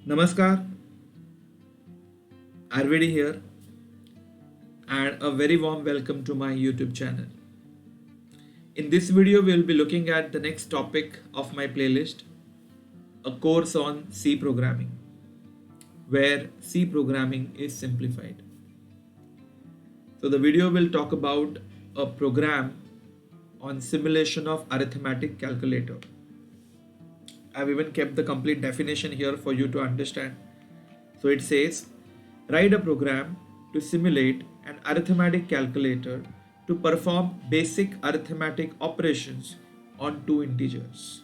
Namaskar, Arvedi here, and a very warm welcome to my YouTube channel. In this video, we will be looking at the next topic of my playlist, a course on C programming, where C programming is simplified. So the video will talk about a program on simulation of arithmetic calculator. I've even kept the complete definition here for you to understand. So it says, write a program to simulate an arithmetic calculator to perform basic arithmetic operations on two integers.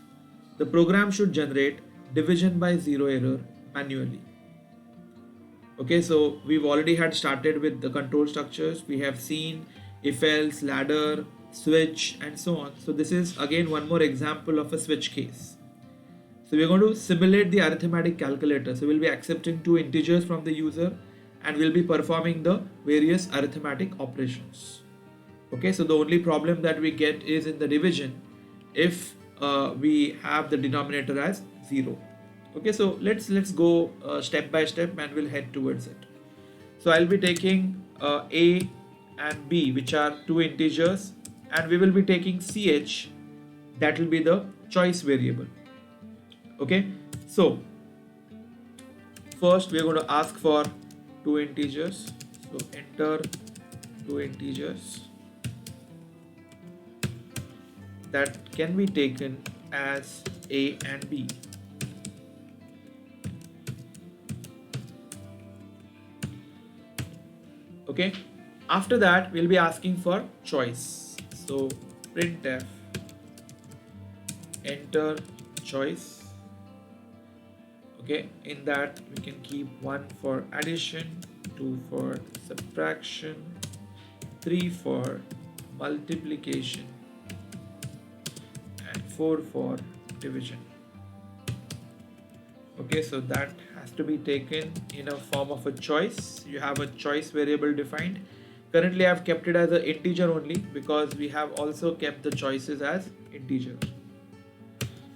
The program should generate division by zero error manually. Okay, so we've already had started with the control structures. We have seen if else, ladder, switch, and so on. So this is again one more example of a switch case. So we're going to simulate the arithmetic calculator. So we'll be accepting two integers from the user and we'll be performing the various arithmetic operations. Okay, so the only problem that we get is in the division if we have the denominator as 0. Okay, so let's go step by step and we'll head towards it. So I'll be taking A and B, which are two integers, and we will be taking CH, that will be the choice variable. Okay, so first we are going to ask for two integers. So enter two integers that can be taken as A and B. Okay, after that we'll be asking for choice. So printf enter choice. Okay, in that we can keep 1 for addition, 2 for subtraction, 3 for multiplication, and 4 for division. Okay, so that has to be taken in a form of a choice. You have a choice variable defined. Currently I have kept it as an integer only because we have also kept the choices as integer.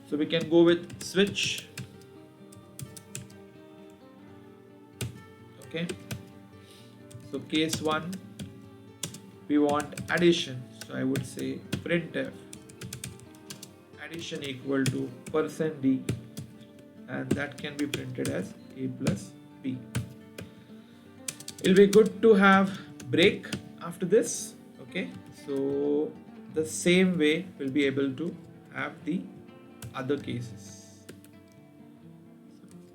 So we can go with switch. Okay, so case 1 we want addition, so I would say printf addition equal to %d, and that can be printed as a plus b. It'll be good to have break after this. Okay, so the same way we'll be able to have the other cases.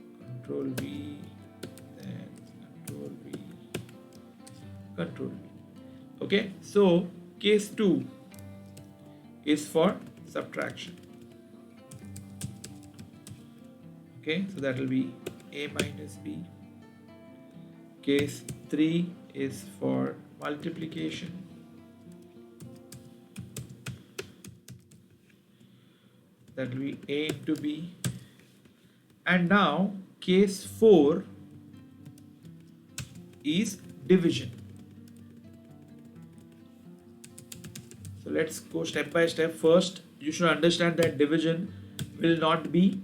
So control V, control V. Okay, so case 2 is for subtraction. Okay, so that will be A minus B. Case 3 is for multiplication. That will be A into B. And now case 4 is division. So let's go step by step. First, you should understand that division will not be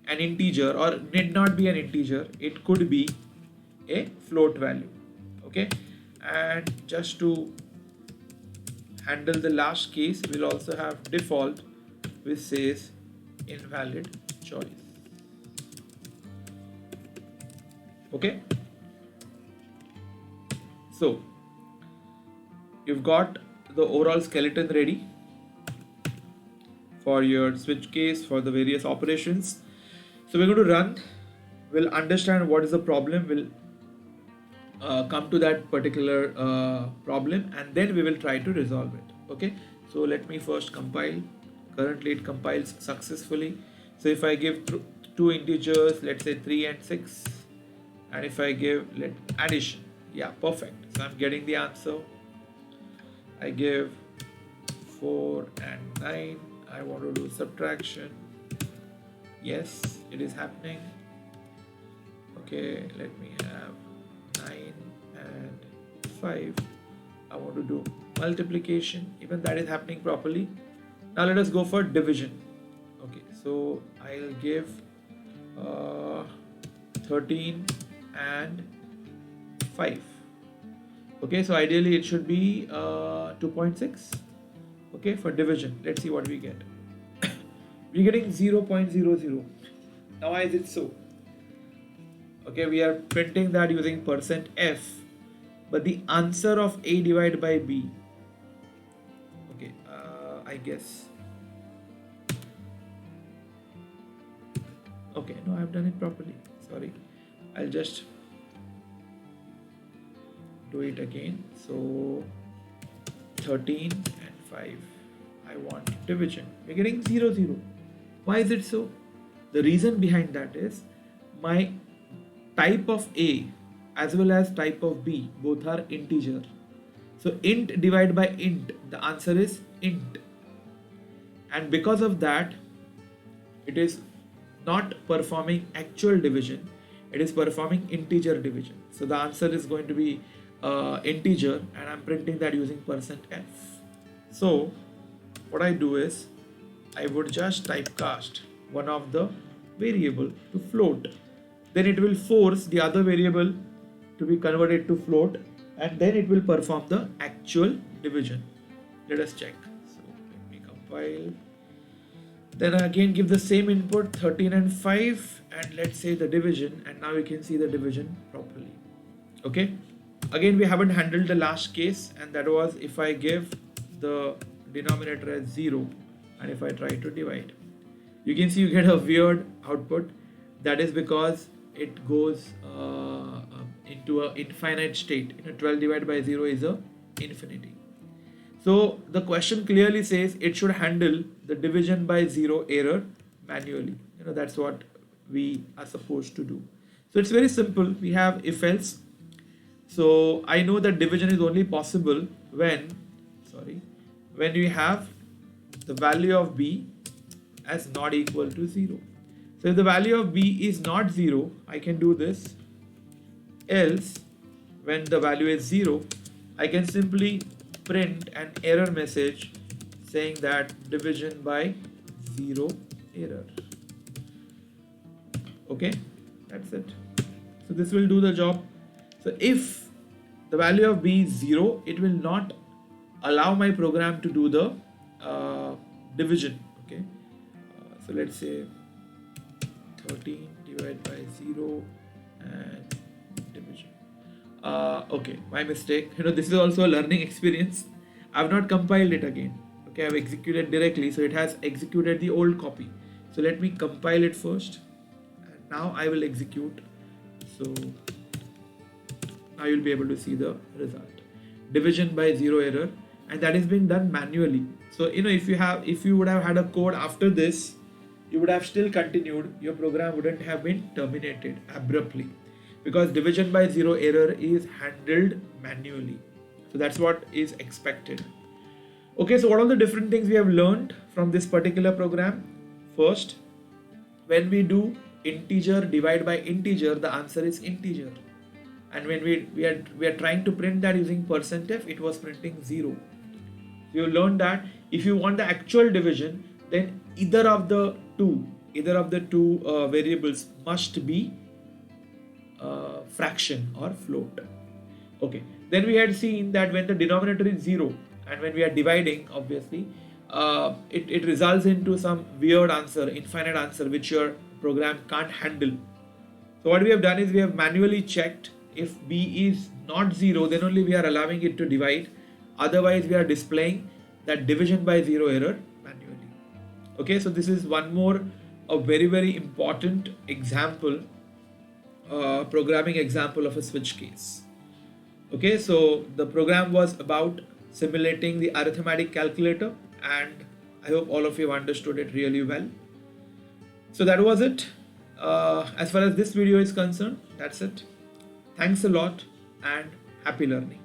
an integer, or need not be an integer. It could be a float value. Okay, and just to handle the last case, we'll also have default, which says invalid choice. Okay, so you've got the overall skeleton ready for your switch case, for the various operations. So we're going to run, we'll understand what is the problem, we'll come to that particular problem, and then we will try to resolve it. Okay, so let me first compile. Currently it compiles successfully. So if I give two integers, let's say 3 and 6, and if I give addition, yeah, perfect. So I'm getting the answer. I give 4 and 9. I want to do subtraction. Yes, it is happening. Okay, let me have 9 and 5. I want to do multiplication. Even that is happening properly. Now let us go for division. Okay, so I'll give 13 and 5. Okay, so ideally it should be 2.6. Okay, for division, let's see what we get. We're getting 0.00. Now why is it so? Okay, we are printing that using %f, but the answer of a divided by b, okay, I guess, okay, no, I've done it properly, sorry, I'll just do it again. So 13 and 5, I want division, we're getting 0, 0. Why is it so? The reason behind that is my type of A as well as type of B both are integer. So int divided by int, the answer is int. And because of that, it is not performing actual division, it is performing integer division. So the answer is going to be integer, and I'm printing that using %f. So what I do is I would just typecast one of the variable to float. Then it will force the other variable to be converted to float, and then it will perform the actual division. Let us check. So let me compile. Then again give the same input 13 and 5, and let's say the division, and now we can see the division properly. Okay. Again, we haven't handled the last case, and that was if I give the denominator as 0 and if I try to divide. You can see you get a weird output. That is because it goes into an infinite state. 12 divided by 0 is a infinity. So the question clearly says it should handle the division by 0 error manually. That's what we are supposed to do. So it's very simple. We have if else. So I know that division is only possible when we have the value of b as not equal to 0. So if the value of b is not 0, I can do this. Else, when the value is 0, I can simply print an error message saying that division by 0 error. Okay, that's it. So this will do the job. So if the value of b is 0, it will not allow my program to do the division. Okay, so let's say 13 divided by 0 and division. Okay, my mistake. This is also a learning experience. I've not compiled it again. Okay, I've executed directly, so it has executed the old copy. So let me compile it first, and now I will execute. So now you'll be able to see the result. Division by 0 error, and that is being done manually. So if you would have had a code after this, you would have still continued. Your program wouldn't have been terminated abruptly, because division by 0 error is handled manually. So that's what is expected. Okay, so what are the different things we have learned from this particular program? First, when we do integer divide by integer, the answer is integer. And when we are trying to print that using %f, it was printing 0. You learned that if you want the actual division, then either of the two variables must be fraction or float. Okay. Then we had seen that when the denominator is 0 and when we are dividing, obviously, it results into some weird answer, infinite answer, which your program can't handle. So what we have done is we have manually checked if b is not 0, then only we are allowing it to divide. Otherwise, we are displaying that division by 0 error manually. Okay, so this is one more a very, very important example, programming example of a switch case. Okay, so the program was about simulating the arithmetic calculator, and I hope all of you have understood it really well. So that was it. As far as this video is concerned, that's it. Thanks a lot and happy learning.